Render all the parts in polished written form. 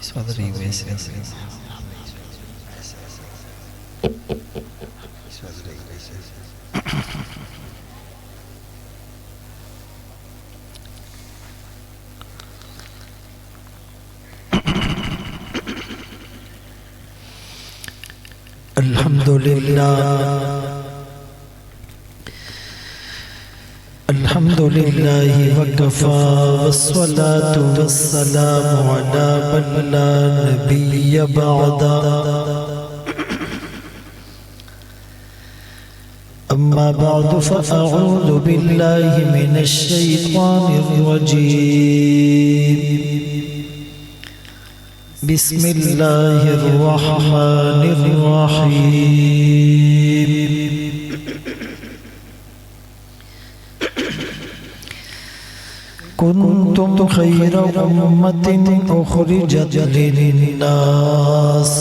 صدري ويسر الحمد لله وكفى والصلاة والسلام على من لا نبي بعده أما بعد فأعوذ بالله من الشيطان الرجيم بسم الله الرحمن الرحيم كنتم خير أمة أخرجت للناس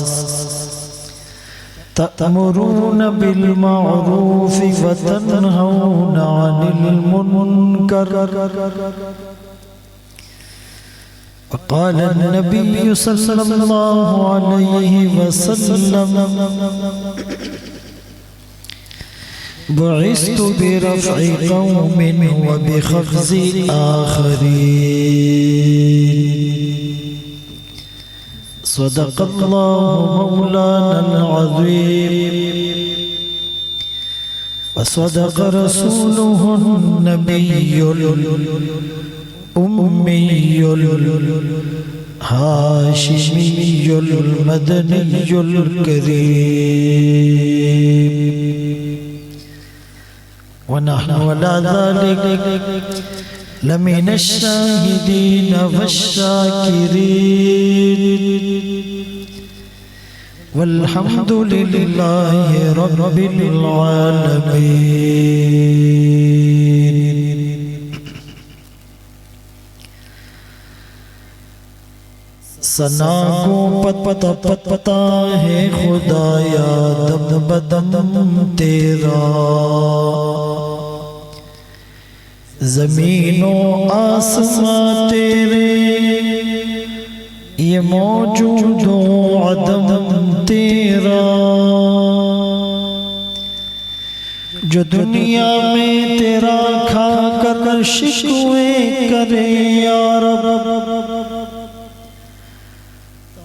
تأمرون بالمعروف وتنهون عن المنكر وقال النبي صلى الله عليه وسلم بعثت برفع قوم وبخفض آخرين صدق الله مولانا العظيم وصدق رسوله النبي الأمي الهاشمي المدني الكريم ونحن على ذلك لمن الشاهدين والشاكرين والحمد لله رب العالمين. ثنا کو پتا ہے خدایا دم بدم تیرا، زمین و آسمان تیرے یہ موجود و عدم تیرا، جو دنیا میں تیرا کھا کر شکوے کرے یا رب،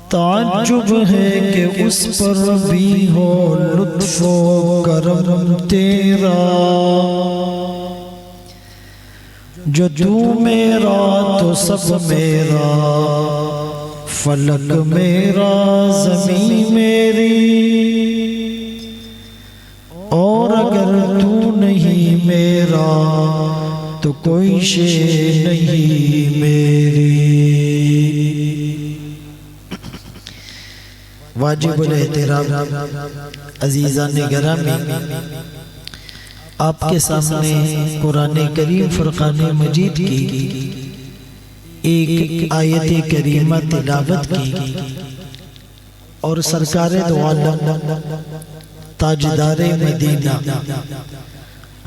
تعجب ہے کہ اس پر بھی ہو لطف و کرم تیرا، جو تو میرا تو سب میرا، فلک میرا زمین میری، اور اگر تو نہیں میرا تو کوئی شے نہیں میری۔ واجب الاحترام عزیزان گرامی، آپ کے سامنے قرآن کریم فرقان مجید کی ایک آیت کریمہ تلاوت کی، اور سرکار دو عالم تاجدار مدینہ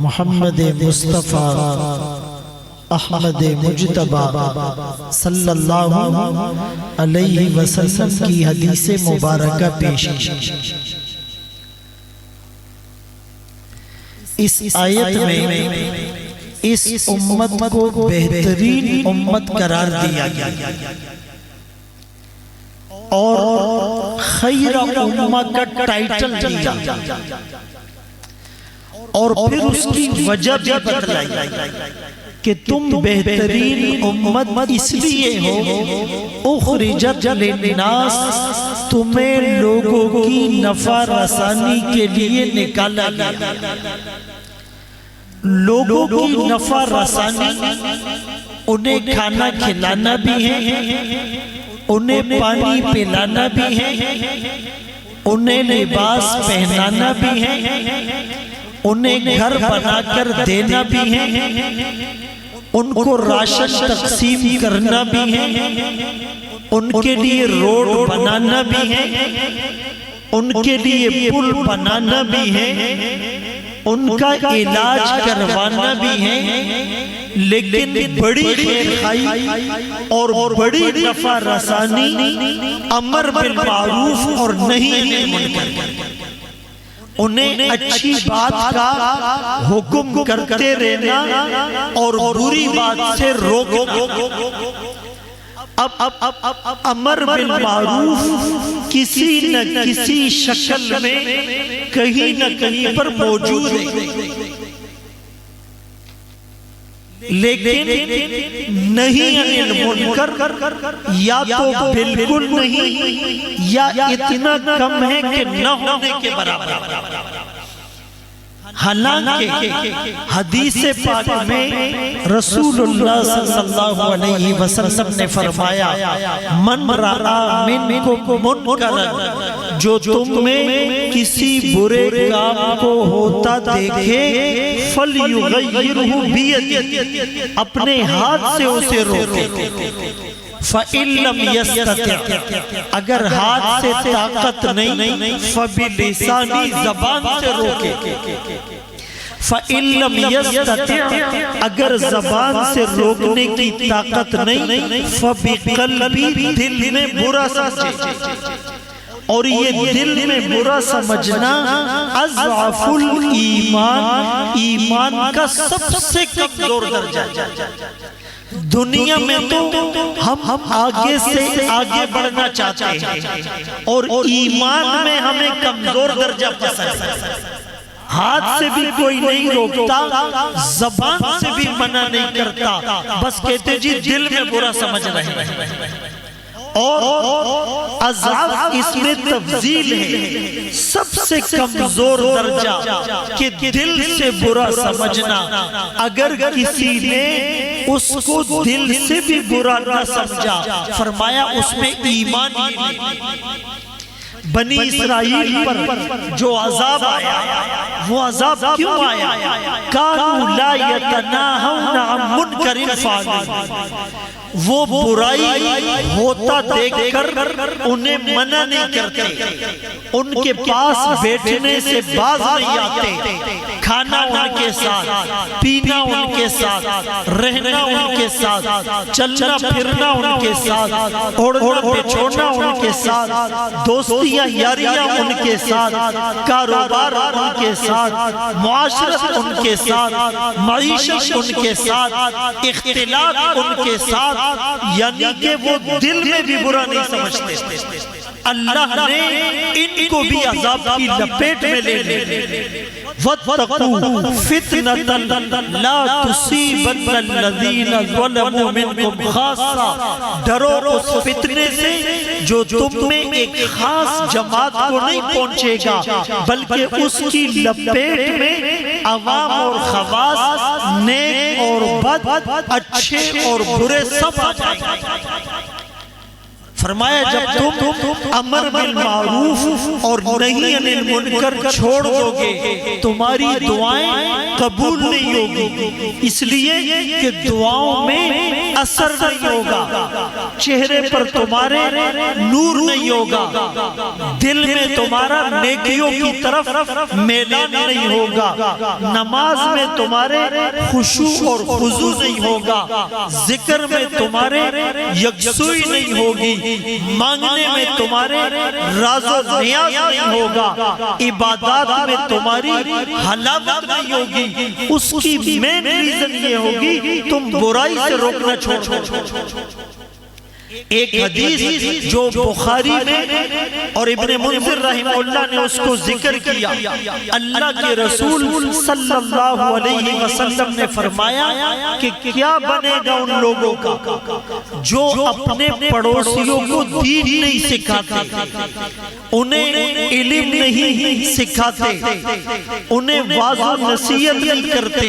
محمد مصطفیٰ احمد مجتبی صلی اللہ علیہ وسلم کی حدیث مبارکہ پیش کی۔ اس آیت میں اس امت کو بہترین امت قرار دیا گیا، اور خیر امہ کا ٹائٹل دیا، اور پھر اس کی وجہ بھی بتلائی کہ تم بہترین امت اس لیے ہو، اخرجت للناس، تمہیں لوگوں کی نفع رسانی کے لیے نکالا گیا۔ لوگوں کی نفع رسانی، انہیں کھانا کھلانا بھی ہے، انہیں پانی پلانا بھی ہے، انہیں لباس پہنانا بھی ہے، انہیں گھر بنا کر دینا بھی ہے، ان کو راشن تقسیم کرنا بھی ہے، ان کے لیے روڈ بنانا بھی ہے، ان کے لیے پل بنانا بھی ہے، ان کا علاج کروانا بھی ہے، لیکن بڑی خیر خائی اور بڑی نفع رسانی، امر بالمعروف اور نہی عن المنکر، انہیں اچھی بات کا حکم کرتے رہنا اور بری بات سے روکنا۔ اب امر بالمعروف کسی نہ کسی شکل میں کہیں نہ کہیں پر موجود ہے، لیکن نہیں عن المنکر یا تو بالکل نہیں یا اتنا کم ہے کہ نہ ہونے کے برابر۔ حالانکہ حدیث پاک میں رسول اللہ صلی اللہ علیہ وسلم نے فرمایا، من رأى منکم منکرا، جو تم میں کسی برے کام کو ہوتا دیکھے، فلیغیرہ بیدہ، اپنے ہاتھ سے اسے روکے، فَإِن لَمْ يَسْتَطِعْ، اگر ہاتھ سے طاقت نہیں، فَبِلِسَانِ، زبان سے روکے، فَإِن لَمْ يَسْتَطِعْ، اگر زبان سے روکنے کی طاقت نہیں، فَبِقَلْبِ، دل میں برا سمجھے، اور یہ دل میں برا سمجھنا اضعف الایمان، ایمان کا سب سے کمزور درجہ ہے۔ دنیا میں تو ہم آگے سے آگے بڑھنا چاہتے ہیں، اور ایمان میں ہمیں کمزور درجہ پسند ہے۔ ہاتھ سے بھی کوئی نہیں روکتا، زبان سے بھی منع نہیں کرتا، بس کہتے جی دل میں برا سمجھ رہے ہیں۔ اور اضعف اس میں تفضیل ہے، سب سے کمزور درجہ کہ دل سے برا سمجھنا۔ اگر کسی نے اس کو دل سے بھی برا نہ سمجھا، فرمایا اس میں ایمان ہی نہیں۔ بنی اسرائیل پر جو عذاب آیا، وہ عذاب کیوں آیا؟ کانوا لا یتناہون عن منکر فعلوہ، وہ برائی ہوتا دیکھ کر انہیں منع نہیں کرتے، ان کے پاس بیٹھنے سے باز نہیں آتے، کھانا ان کے ساتھ، پینا ان کے ساتھ، رہنا ان کے ساتھ، چلنا پھرنا ان کے ساتھ، اوڑھنا بچھونا ان کے ساتھ، دوستیاں یاریاں ان کے ساتھ، کاروبار ان کے ساتھ، معاشرت ان کے ساتھ، معیشت ان کے ساتھ، اختلاط ان کے ساتھ، یعنی کہ وہ دل میں بھی برا نہیں سمجھتے۔ اللہ نے ان کو بھی عذاب کی لپیٹ میں لے لے۔ وَاتَّقُوا فِتْنَةً لَا تُصِيبَنَّ الَّذِينَ ظَلَمُوا مِنْكُمْ خَاصَّةً، ڈرو اس فتنے سے جو تم میں ایک خاص جماعت کو نہیں پہنچے گا، بلکہ اس کی لپیٹ میں عوام اور خواص، نیک اور بد، اچھے اور برے سب آ جائیں گے۔ فرمایا جب تم امر بالمعروف اور نہی عن المنکر چھوڑ دو گے، تمہاری دعائیں قبول نہیں ہوگی، اس لیے کہ دعاؤں میں اثر نہیں ہوگا، چہرے پر تمہارے نور نہیں ہوگا، دل میں تمہارا نیکیوں کی طرف میلان نہیں ہوگا، نماز میں تمہارے خشوع اور خضوع نہیں ہوگا، ذکر میں تمہارے یکسوئی نہیں ہوگی، مانگنے میں تمہارے راز و نیاز نہیں ہوگا، عبادات میں تمہاری حلاوت نہیں ہوگی۔ اس کی مین ریزن یہ ہوگی تم برائی سے روکنا چھوڑ۔ ایک حدیث جو بخاری میں اور ابن منذر رحمہ اللہ نے اس کو ذکر کیا، اللہ کے رسول صلی اللہ علیہ وسلم نے فرمایا کہ کیا بنے گا ان لوگوں کا جو اپنے پڑوسیوں کو دین نہیں سکھاتے، انہیں علم نہیں سکھاتے، انہیں واضح و نصیحت نہیں کرتے،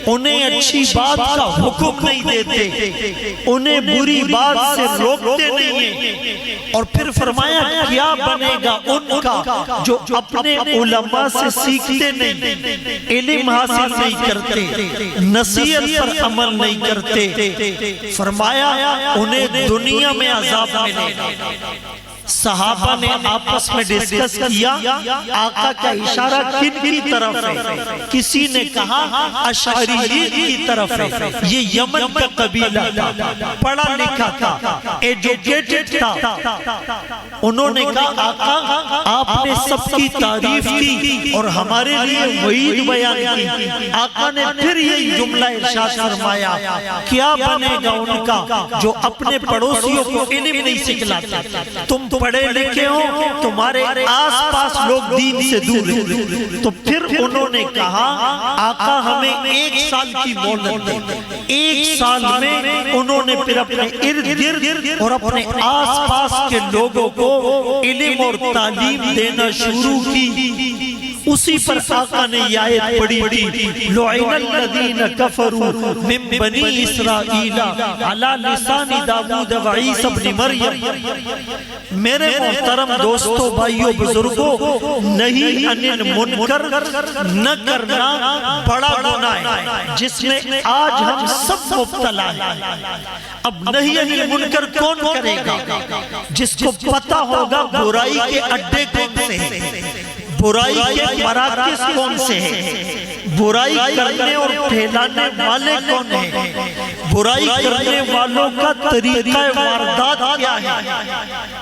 انہیں اچھی بات کا حکم نہیں دیتے، انہیں بری بات سے روکتے نہیں ہیں۔ اور پھر فرمایا کیا بنے گا ان کا جو اپنے علماء سے سیکھتے نہیں، علم حاصل نہیں کرتے، نصیحت پر عمل نہیں کرتے، فرمایا انہیں دنیا میں عذاب ملے گا۔ صحابہ نے آپس میں ڈسکس کیا آقا کا اشارہ کن کی طرف ہے؟ کسی نے کہا اشعریین کی طرف ہے۔ یہ یمن کا قبیلہ تھا، پڑھا لکھا تھا، ایجوکیٹڈ تھا۔ انہوں نے کہا آقا آپ نے سب کی تعریف کی اور ہمارے لیے وعید بیان کی۔ آقا نے پھر یہ جملہ ارشاد فرمایا کیا بنے گا ان کا جو اپنے پڑوسیوں کو علم نہیں سکھلاتے؟ تم پڑھے لکھے ہو، تمہارے آس پاس لوگ دین سے دور ہیں۔ تو پھر انہوں نے کہا آقا ہمیں 1 سال کی مہلت دے۔ 1 سال میں انہوں نے پھر اپنے ارد گرد اور اپنے آس پاس کے لوگوں کو علم اور تعلیم دینا شروع کی۔ اسی پر آقا نے یہ آیت پڑھی تھی لعن الذین کفروا من بنی اسرائیل علی لسان داؤد و عیسی ابن مریم۔ میرے محترم دوستو بھائیو بزرگو، نہیں انل منکر نہ کرنا بڑا گناہ ہے جس میں آج ہم سب مبتلا ہیں۔ اب نہیں انل منکر کون کرے گا؟ جس کو پتہ ہوگا برائی کے اڈے کون سے ہیں، برائی کے مراکز کون سے ہیں، برائی کرنے اور پھیلانے والے کون ہیں، برائی کرنے والوں کا طریقہ واردات کیا ہے۔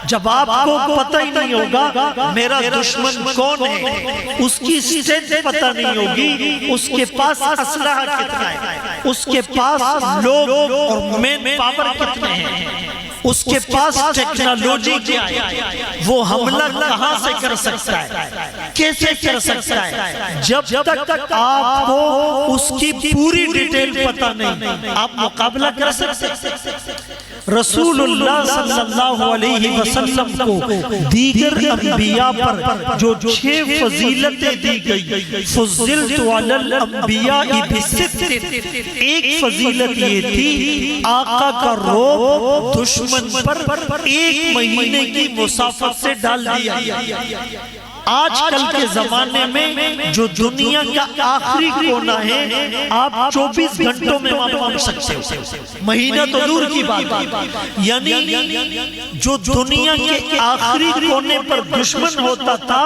جب آپ کو پتہ ہی نہیں ہوگا میرا دشمن کون ہے، اس کی اسٹرینتھ پتہ نہیں ہوگی، اس کے پاس اسلحہ کتنا ہے، اس کے پاس لوگ اور مین پاور کتنے ہیں، اس کے پاس ٹیکنالوجی کیا ہے، وہ حملہ کہاں سے کر سکتا ہے، کیسے کر سکتا ہے۔ جب تک آپ کو اس کی پوری ڈیٹیل پتہ نہیں آپ مقابلہ کر سکتے۔ رسول اللہ صلی اللہ علیہ وسلم کو دیگر انبیاء پر جو 6 فضیلتیں دی گئی، فضلت علی الانبیاء بست، ایک فضیلت یہ تھی آقا کا روب دشمن پر 1 مہینے کی مسافت سے ڈال دیا۔ آج کل کے زمانے میں جو دنیا کا آخری کونا ہے آپ 24 گھنٹوں میں وہاں پہنچ سکتے ہو، مہینہ تو دور کی بات ہے۔ یعنی جو دنیا کے آخری کونے پر دشمن ہوتا تھا،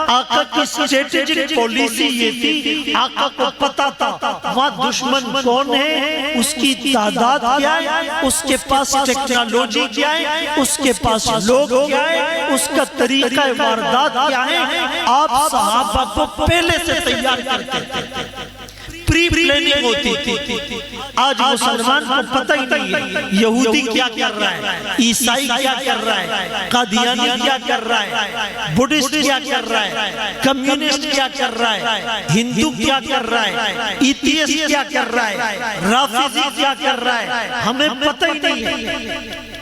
آقا کی اسٹریٹجک پالیسی یہ تھی، آقا کو پتا تھا وہاں دشمن کون ہے، اس کی تعداد کیا ہے، اس کے پاس ٹیکنالوجی کیا ہے، اس کے پاس لوگ کیا ہے، اس کا طریقہ واردات کیا ہے۔ آپ صحابہ کو پہلے سے تیار کرتے تھے، پری پلاننگ ہوتی تھی۔ آج مسلمان کو پتہ ہی نہیں ہے یہودی کیا کر رہا ہے، عیسائی کیا کر رہا ہے، قادیانی کیا کر رہا ہے، بدھسٹ کیا کر رہا ہے، کمیونسٹ کیا کر رہا ہے، ہندو کیا کر رہا ہے، ایتھیسٹ کیا کر رہا ہے، رافضی کیا کر رہا ہے، ہمیں پتہ ہی نہیں ہے۔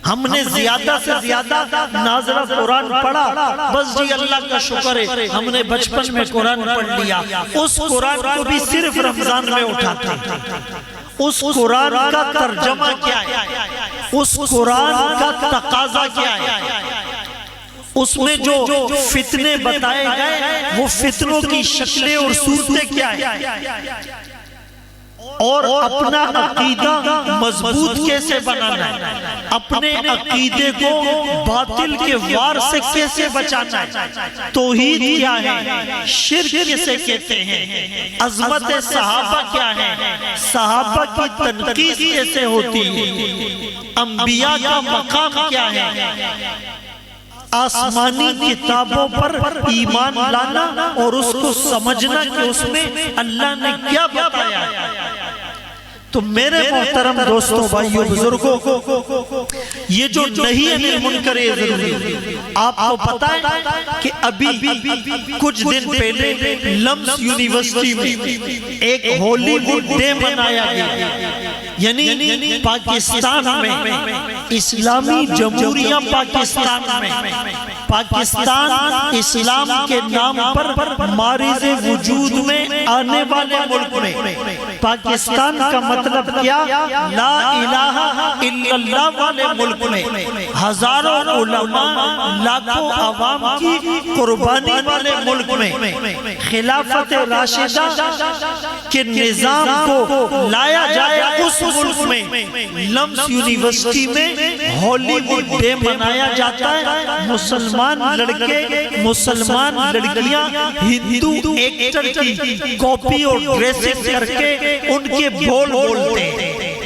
ہم نے زیادہ سے زیادہ ناظرہ قرآن پڑھا، بس جی اللہ کا شکر ہے ہم نے بچپن میں قرآن پڑھ لیا۔ اس قرآن کو بھی صرف رمضان میں اٹھاتے ہیں۔ اس قرآن کا ترجمہ کیا ہے، اس قرآن کا تقاضا کیا ہے، اس میں جو فتنے بتائے گئے وہ فتنوں کی شکلیں اور صورتیں کیا ہیں، اور اپنا عقیدہ مضبوط کیسے بنانا ہے، اپنے عقیدے کو باطل کے وار سے کیسے بچانا ہے، توحید کیا ہے، شرک کیسے کہتے ہیں، عظمت صحابہ کیا ہے، صحابہ کی تنقید کیسے ہوتی ہے، انبیاء کا مقام کیا ہے، آسمانی کتابوں پر ایمان لانا اور اس کو سمجھنا کہ اس میں اللہ نے کیا بتایا ہے۔ تو میرے محترم دوستوں بھائیوں بزرگوں، یہ جو نہیں انل منکر ہے ضروری ہے۔ آپ کو پتا ہے کہ ابھی کچھ دن پہلے لمس یونیورسٹی میں ایک ہولی ووڈ ڈے منایا گیا، یعنی پاکستان میں، اسلامی جمہوریہ پاکستان میں، پاکستان اسلام کے نام پر مارز وجود میں آنے والے ملک میں، پاکستان کا مطلب کیا، لا الہ الا اللہ والے ملک میں، ہزاروں علماء لاکھوں عوام کی قربانی والے ملک میں، خلافت راشدہ کے نظام کو لایا جائے اس ملک میں، لمس یونیورسٹی میں ہولی ووڈ ڈے منایا جاتا ہے. مسلمان لڑکے مسلمان لڑکیاں ہندو ایکٹر کی کاپی اور ڈریسنگ کر کے ان کے بول بولتے ہیں.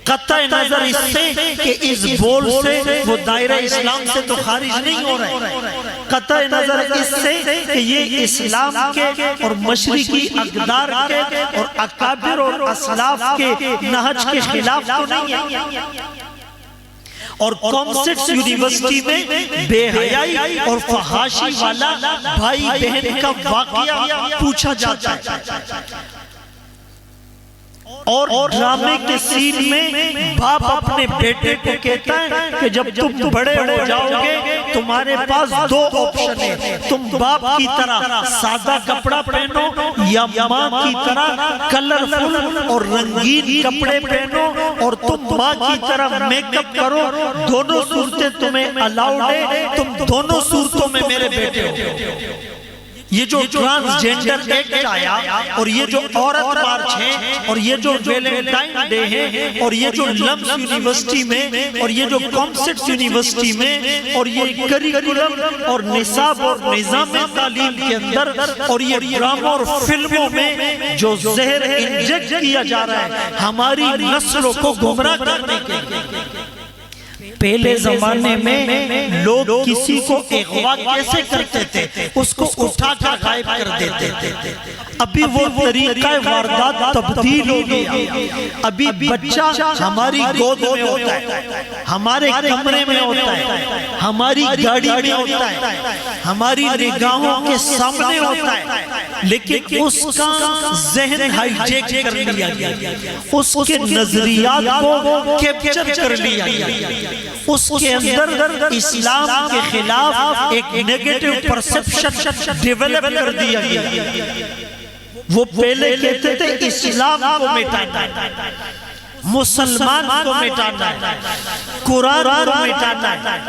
قطع نظر اس سے کہ اس بول سے وہ دائرہ اسلام سے تو خارج نہیں ہو رہے، قطع نظر اس سے کہ یہ اسلام کے اور مشرقی اقدار کے اور اکابر اور اسلاف کے نہج کے خلاف تو نہیں ہے. اور کامسٹس یونیورسٹی میں بے حیائی اور فحاشی والا بھائی بہن کا واقعہ پوچھا جاتا ہے. اور ڈرامے کے سین میں باپ اپنے بیٹے کو کہتا ہے کہ جب تم بڑے ہو جاؤ گے تمہارے پاس دو آپشن ہیں، تم باپ کی طرح سادہ کپڑا پہنو یا ماں کی طرح کلرفل اور رنگین کپڑے پہنو، اور تم ماں کی طرح میک اپ کرو. دونوں صورتیں تمہیں الاؤڈ ہے، تم دونوں صورتوں میں میرے بیٹے ہو. یہ جو ٹرانسجنڈر ایکٹ آیا اور یہ جو عورت مارچ ہے اور یہ جو ویلنٹائن ڈے ہے اور یہ جو لمس یونیورسٹی میں اور یہ جو کامسٹس یونیورسٹی میں اور یہ کریکولم اور نصاب اور نظام تعلیم کے اندر اور یہ ڈراموں اور فلموں میں جو زہر انجیکٹ کیا جا رہا ہے ہماری نسلوں کو گمراہ کرنے کے لیے. پہلے زمانے میں لوگ کسی کو اغوا کیسے کرتے تھے؟ اس کو اٹھا کر غائب کر دیتے تھے. ابھی وہ طریقہ واردات تبدیل ہو گیا. ابھی بچہ ہماری گود میں ہوتا ہے، ہمارے کمرے میں ہوتا ہے، ہماری گاڑی میں ہوتا ہے، ہماری نگاہوں کے سامنے ہوتا ہے، لیکن اس کا ذہن ہائی جیک کر لیا گیا، اس کے نظریات کو کیپچر کر لیا گیا. اس کے اندر اسلام کے خلاف ایک نیگیٹو پرسپشن ڈیولپ کر دیا گیا. وہ پہلے کہتے تھے اسلام کو مٹانا ہے، مسلمان کو مٹانا ہے، قرآن کو مٹانا ہے.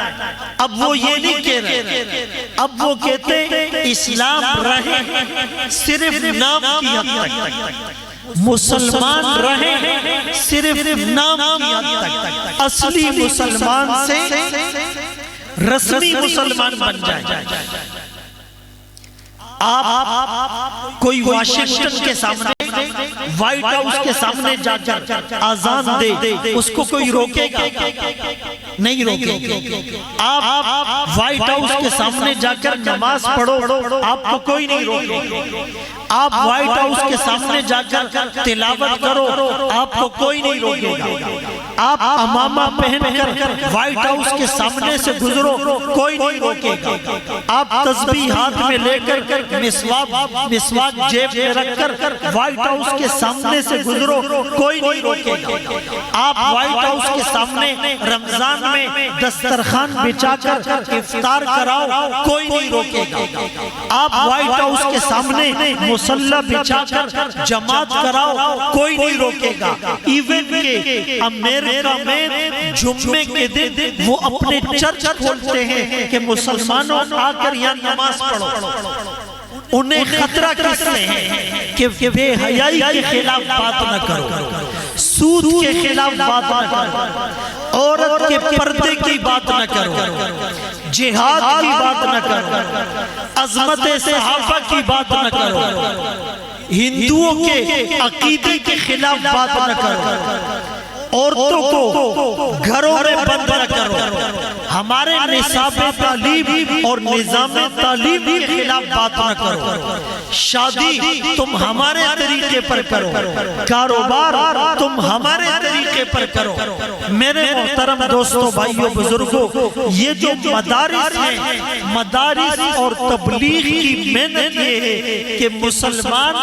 اب وہ یہ نہیں کہہ رہے، اب وہ کہتے ہیں اسلام رہے صرف نام کی حد تک، مسلمان رہے صرف نام کی حد تک، اصلی مسلمان سے رسمی مسلمان بن جائے. آپ کوئی واشنگٹن کے سامنے وائٹ ہاؤس کے سامنے جا کر آزان دے، اس کو کوئی روکے گا؟ نہیں روکے گا. آپ وائٹ ہاؤس کے سامنے جا کر نماز پڑھو، آپ کو کوئی نہیں روکے گا. آپ وائٹ ہاؤس کے سامنے جا کر تلاوت کرو، آپ کو کوئی نہیں روکے گا. آپ امامہ پہن کر وائٹ ہاؤس کے سامنے سے گزرو، کوئی نہیں روکے گا. آپ تسبیح ہاتھ میں لے کر مسواک جیب میں رکھ کر وائٹ ہاؤس کے سامنے سے گزرو، کوئی نہیں روکے گا. آپ وائٹ ہاؤس کے سامنے رمضان میں دسترخوان بچھا کر افطار کراؤ، کوئی نہیں روکے گا. آپ وائٹ ہاؤس کے سامنے مصلی بچھا کر جماعت کراؤ، کوئی نہیں روکے گا. ایون کہ امریکہ میں جمعے کے دن وہ اپنے چرچ کھولتے ہیں کہ مسلمانوں آ کر یہاں نماز پڑھو. انہیں خطرہ کس سے ہے کہ بے حیائی کے خلاف بات نہ کرو، سود کے خلاف بات نہ کرو، عورت کے پردے کی بات نہ کرو، جہاد کی بات نہ کرو، عظمت صحابہ کی بات نہ کرو، ہندوؤں کے عقیدے کے خلاف بات نہ کرو، عورتوں کو گھروں میں بند نہ کرو، ہمارے نصاب تعلیم اور نظام تعلیم کے خلاف بات نہ کرو. شادی تم ہمارے طریقے پر کرو، کاروبار تم ہمارے طریقے پر کرو. میرے محترم دوستوں، بھائیوں، بزرگوں، یہ جو مدارس ہیں، مدارس اور تبلیغ کی محنت یہ ہے کہ مسلمان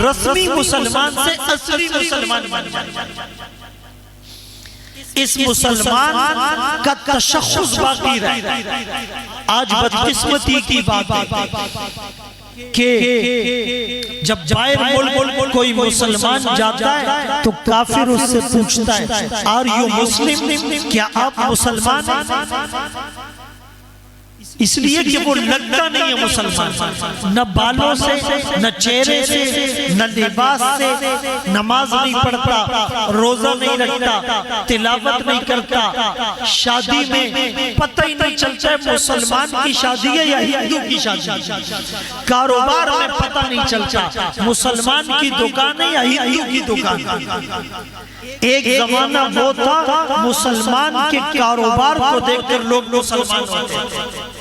رسمی مسلمان سے اصلی مسلمان بن جائے. اس مسلمان کا تشخص باقی رہے. آج بدقسمتی کی بات ہے کہ جب باہر ملک کوئی مسلمان جاتا ہے تو کافر اس سے پوچھتا ہے آر یو مسلم، کیا آپ مسلمان ہیں؟ اس لیے کہ وہ لگتا نہیں ہے مسلمان، نہ بالوں سے، نہ چہرے سے، نہ لباس سے، نماز نہیں پڑھتا، روزہ نہیں رکھتا، تلاوت نہیں کرتا، شادی میں پتہ ہی نہیں چلتا ہے مسلمان کی شادی ہے یا ہندو کی شادی، کاروبار میں پتہ نہیں چلتا مسلمان کی دکان ہے یا ہندو کی دکان۔ ایک زمانہ وہ تھا مسلمان کے کاروبار کو دیکھ کر لوگ مسلمان ہوتے ہیں،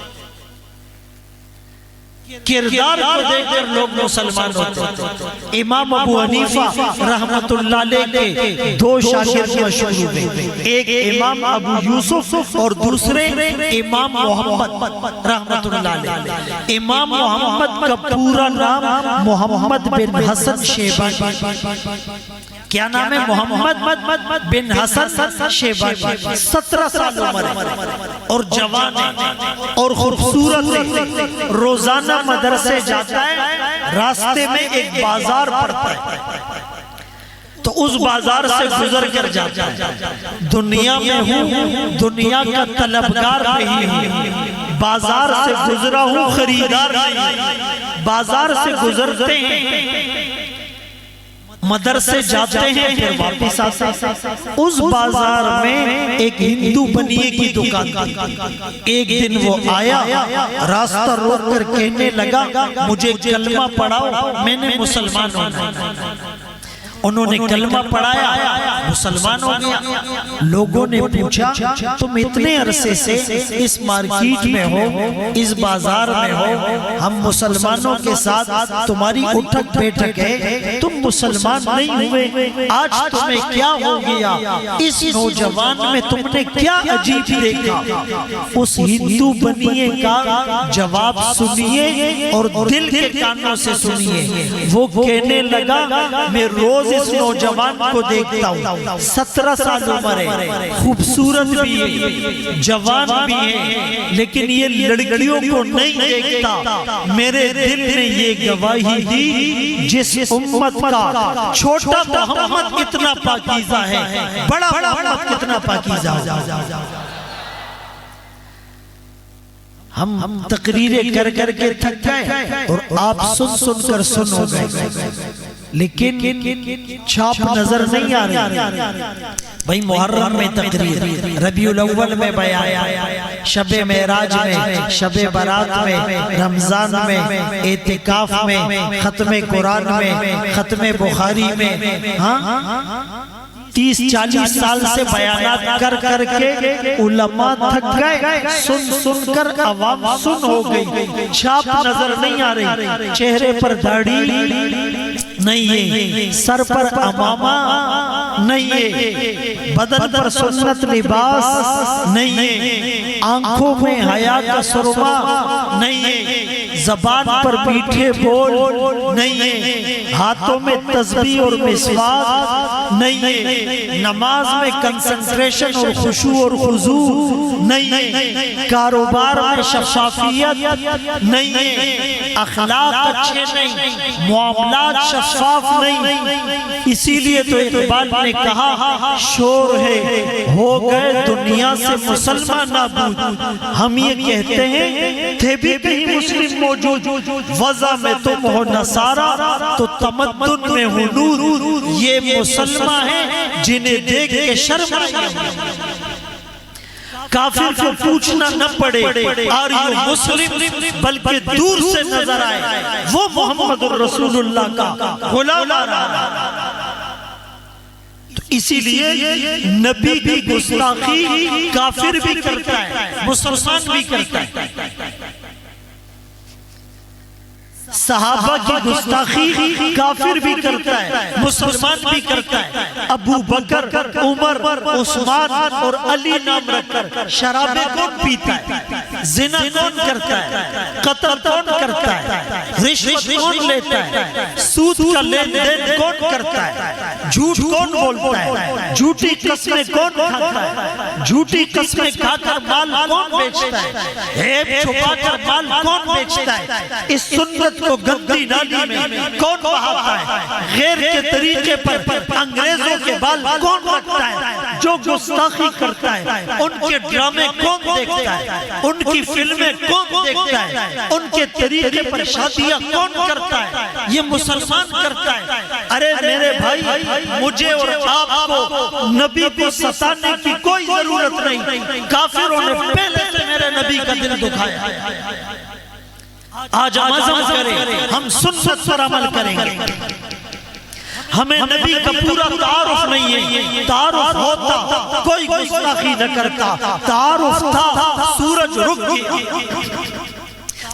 کردار کو دیکھ کر لوگ مسلمان ہوتے ہیں۔ امام ابو حنیفہ رحمت اللہ علیہ کے دو شاگرد مشہور ہیں، ایک امام ابو یوسف اور دوسرے امام محمد رحمت اللہ علیہ۔ امام محمد کا پورا نام محمد بن حسن شیبانی، کیا نام ہے؟ محمد بن حسن شیبانی۔ 17 سال عمر ہے اور جوان ہے اور خوبصورت ہے، روزانہ مدرسے جاتا ہے، راستے میں ایک بازار پڑتا ہے تو اس بازار سے گزر کر جاتا ہے، دنیا میں ہوں، دنیا کا طلبگار نہیں ہوں، بازار سے گزرا ہوں، خریدار نہیں، بازار سے گزرتے ہیں، مدرسے جاتے ہیں، پھر واپس آتے ہیں۔ اس بازار میں ایک ہندو بنیے کی دکان، ایک دن وہ آیا، راستہ روک کر کہنے لگا مجھے کلمہ پڑھاؤ، میں نے مسلمان ہونا۔ انہوں نے کلمہ پڑھایا، مسلمان ہو گیا۔ لوگوں نے پوچھا تم اتنے عرصے سے اس مارکیٹ میں ہو، اس بازار میں ہو، ہم مسلمانوں کے ساتھ تمہاری اٹھک بیٹھک ہے، تم مسلمان نہیں ہوئے، آج تمہیں کیا ہو گیا؟ اس نوجوان میں تم نے کیا عجیب دیکھا؟ اس ہندو بنیے کا جواب سنیے اور دل کے کانوں سے سنیے۔ وہ کہنے لگا میں روز اس نوجوان کو دیکھتا ہوں، 17 سال عمر ہے، خوبصورت بھی ہے، جوان بھی ہے، لیکن یہ لڑکیوں کو نہیں دیکھتا۔ میرے دل نے یہ گواہی دی جس امت کا چھوٹا محمد کتنا پاکیزہ ہے، بڑا محمد کتنا پاکیزہ ہے۔ ہم تقریریں کر کر کے تھک گئے اور آپ سن کر سن ہو گئے، لیکن چھاپ نظر نہیں آ رہی۔ بھئی محرم میں تقریر، ربیع الاول میں بیان، شب معراج میں، شب برات میں، رمضان میں، اعتکاف میں، ختم قرآن میں، ختم بخاری میں، 30-40 سال سے بیانات کر کر کے علماء تھک گئے، سن کر عوام سن ہو گئی، چھاپ نظر نہیں آ رہی، چہرے پر داڑھی نہیں ہے، سر پر امامہ نہیں ہے، بدن پر سنت لباس نہیں ہے، آنکھوں میں حیا کا سرما نہیں ہے، زبان پر میٹھے بول نہیں ہے، ہاتھوں میں تسبیح اور مسواک نہیں ہے، نماز میں کنسنٹریشن اور خشوع اور خضوع نہیں ہے، کاروبار میں شفافیت نہیں ہے، اخلاق اچھے نہیں، معاملات شفاف نہیں۔ اسی لیے تو اقبال نے کہا شور ہے ہو گئے دنیا سے مسلمان نابود۔ ہم یہ کہتے ہیں تھے بھی کہیں مسلم موجود، وضع میں تم ہو نصارہ تو تمدن میں ہو نور۔ یہ مسلمان ہیں جنہیں دیکھ کے شرم آئی، کافر کو پوچھنا نہ پڑے آر یو مسلم، بلکہ دور سے نظر آئے وہ محمد الرسول اللہ کا غلام آ رہا۔ اسی لیے نبی کی گستاخی کافر بھی کرتا ہے، مسلمان بھی کرتا ہے، صحابہ کی گستاخی کافر بھی کرتا ہے، مسلمان بھی کرتا ہے۔ ابو بکر، عمر، عثمان اور علی نام رکھ کر شرابیں کون پیتا ہے، زنا کون کرتا ہے، قتل کون کرتا ہے، رشوت کون لیتا ہے، سود کا لین دین کون کرتا ہے، جھوٹ کون بولتا ہے، جھوٹی قسمیں کون کھاتا ہے، جھوٹی قسمیں کھا کر مال کون بیچتا ہے، عیب چھپا کر مال کون بیچتا ہے۔ اس سنت کو تو گندی نالی میں کون بہاتا ہے؟ غیر کے طریقے پر انگریزوں کے بال کون رکھتا ہے؟ جو گستاخی کرتا ہے ان کے ڈرامے کون دیکھتا ہے؟ ان کی فلمیں کون دیکھتا ہے؟ ان کے طریقے پر شادیاں کون کرتا ہے؟ یہ مسلمان کرتا ہے۔ ارے میرے بھائی، مجھے اور آپ کو نبی کو ستانے کی کوئی ضرورت نہیں، کافروں نے پہلے سے میرے نبی کا دل دکھایا۔ آج ہم عزم کریں، ہم سنت پر عمل کریں گے۔ ہمیں نبی کا پورا تعارف نہیں ہے، تعارف ہوتا کوئی گستاخی نہ کرتا، تعارف تھا سورج رک گیا،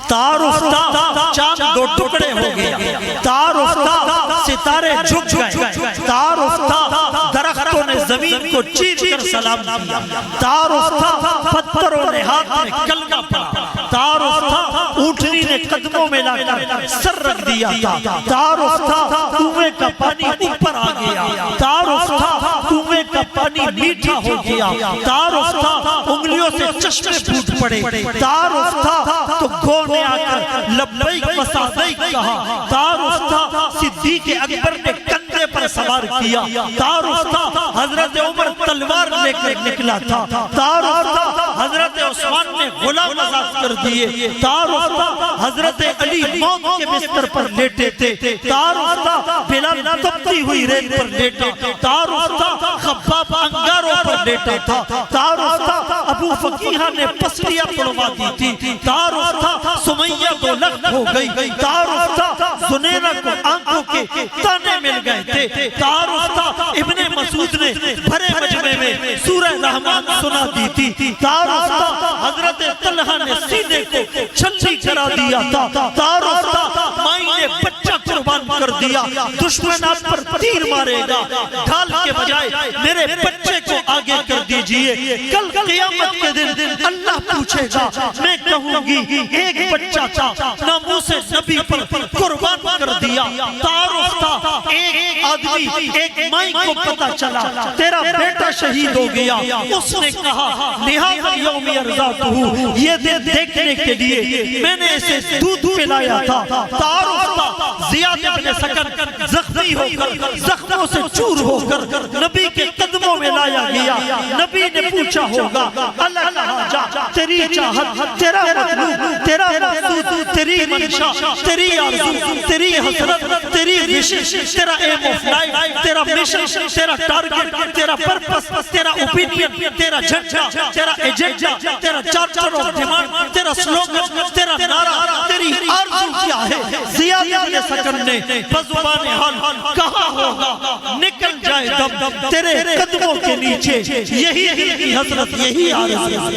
تعارف تھا چاند دو ٹکڑے ہو گیا، تعارف تھا ستارے جھک گئے، تعارف تھا درختوں نے زمین کو چیر کر سلام کیا، تعارف تھا پتھروں نے ہاتھ میں کلمہ پڑھا، تعارف تھا اونٹنی نے قدموں میں لا کر سر رکھ دیا تھا، تعارف تھا کنویں کا پانی اوپر آ گیا، تعارف تھا کنویں کا پانی میٹھا ہو گیا، تعارف تھا انگلیوں سے چشمے پھوٹ پڑے، تعارف تھا تو گو نے آ کر لبیک و سعدیک کہا، تعارف تھا صدیق اکبر نے کندھے پر سوار کیا، تعارف تھا حضرت عمر تلوار لے کر نکلا تھا، تعارف تھا حضرت عثمان نے غلام آزاد کر دیے، تعارف تھا حضرت علی موت کے بستر پر لیٹے تھے، تعارف تھا بلال تپتی ہوئی ریت پر لیٹے، تعارف تھا خباب انگاروں پر لیٹا تھا، تعارف تھا ابو فقیہ نے پسلیاں پڑوا دی تھی، تعارف تھا سمیہ دو لخت ہو گئی، تعارف تھا زنیرہ کو آنکھوں کے تانے مل گئے تھے، تعارف تھا ابن مسعود نے بھرے مجمع میں سورہ رحمان سنا دی تھی، تعارف تھا حضرت طلحہ نے سینے کو چھلی کرا دیا تھا، تعارف تھا مائی نے بچہ قربان کر دیا، دشمن آپ پر تیر مارے گا، ڈھال کے بجائے میرے بچے کو آگے کر دیجئے، کل قیامت کے دن اللہ پوچھے گا، میں کہوں گی ایک بچہ تھا ناموس نبی پر قربان کر دیا، تعارف تھا ایک آدمی ایک مائی کو پتہ چلا تیرا بیٹا شہید ہو گیا، اس نے کہا نہا یوم ارزاقہ، یہ دن دیکھنے کے لیے میں نے اسے دودھ پلایا تھا، تعارف تھا زیاد ابن سکن زخمی ہو کر زخموں سے چور ہو کر نبی کے قدموں میں لایا گیا، نبی نے پوچھا ہوگا اللہ کہا جا تیری چاہت، تیرا مطلوب، تیرا مقصود، تیری منشا، تیری آرزو، تیری حسرت، تیری وشش، تیرا ایم آف لائف، تیرا مشن، تیرا ٹارگٹ، تیرا پرپس، تیرا اوپینین، تیرا جھنڈا، تیرا ایجنڈا، تیرا چارٹر آف ڈیمانڈ، تیرا سلوگن، تیرا نعرہ، تیری آرزو کیا ہے؟ زیاد ابن سکن نے بزبان حال کہا ہوگا نکل جائے دم تیرے قدموں کے نیچے، یہی دل کی حسرت، یہی آرزو۔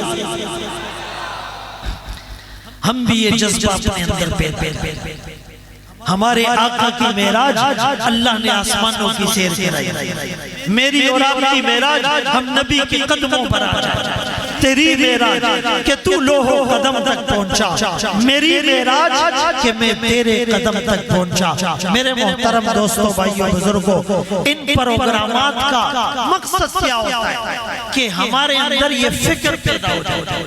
ہم بھی یہ جذبہ اپنے اندر پیدا، ہمارے آقا کی معراج اللہ نے آسمانوں کی سیر کرائی، میری اور آپ کی معراج ہم نبی کے قدموں پر آ جائے، تیری معراج کہ تو لوح و قدم تک پہنچا، میری معراج کہ میں تیرے قدم تک پہنچا۔ میرے محترم دوستوں، بھائیوں، بزرگوں، ان پروگرامات کا مقصد کیا ہوتا ہے کہ ہمارے اندر یہ فکر پیدا ہو جائے،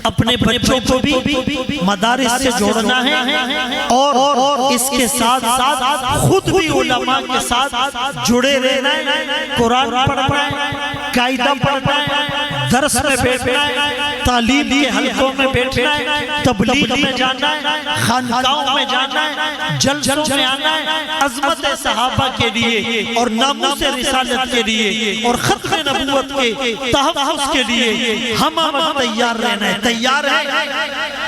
اپنے بچوں کو بھی مدارس سے جوڑنا ہے اور اس کے ساتھ ساتھ خود بھی علماء کے ساتھ جڑے رہنا ہے، قرآن پڑھنا ہے، قاعدہ پڑھنا ہے، درس میں بیٹھنا ہے، تعلیم کے حلقوں میں بیٹھنا ہے، تبلیغ میں جانا ہے، خانقاہوں میں جانا ہے، جلسوں میں آنا ہے، عظمت صحابہ کے لیے اور ناموس رسالت کے لیے اور ختم نبوت کے تحفظ کے لیے ہم تیار رہنا ہے، تیار ہے۔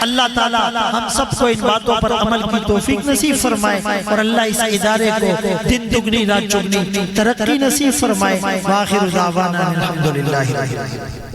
اللہ تعالیٰ ہم سب کو ان باتوں پر عمل کی توفیق نصیب فرمائے اور اللہ اس ادارے کو دن دگنی رات چگنی ترقی نصیب فرمائے۔ وآخر دعوانا الحمدللہ۔